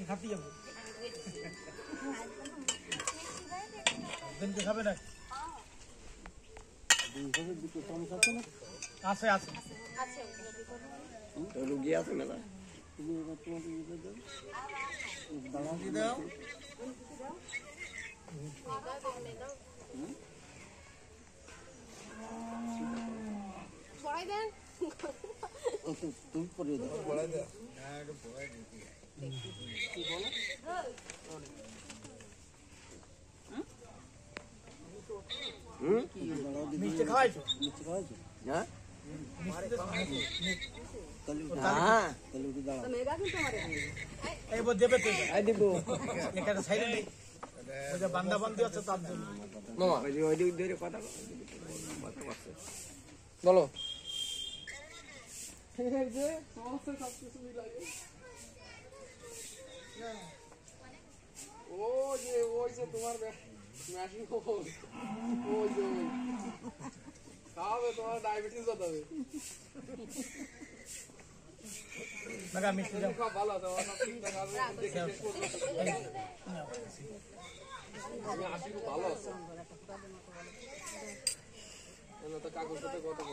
খাতে যাবো দিনকে খাবে না আছে আছে রুগী আছে মেলা তুমি পরে মিষ্টি খাওয়াইছো হ্যাঁ এইবার দেবে তো এখানে সাইডে নেই ওই যে বান্দা বান্দি আছে তার জন্য বলো ওই যে তোমার মেশিন ওই যে খাওয়াবে তোমার ডায়াবেটিস হবে লাগা মিষ্টি দাও খুব ভালো তোমার আসি খুব ভালো আছে কাগজ কথা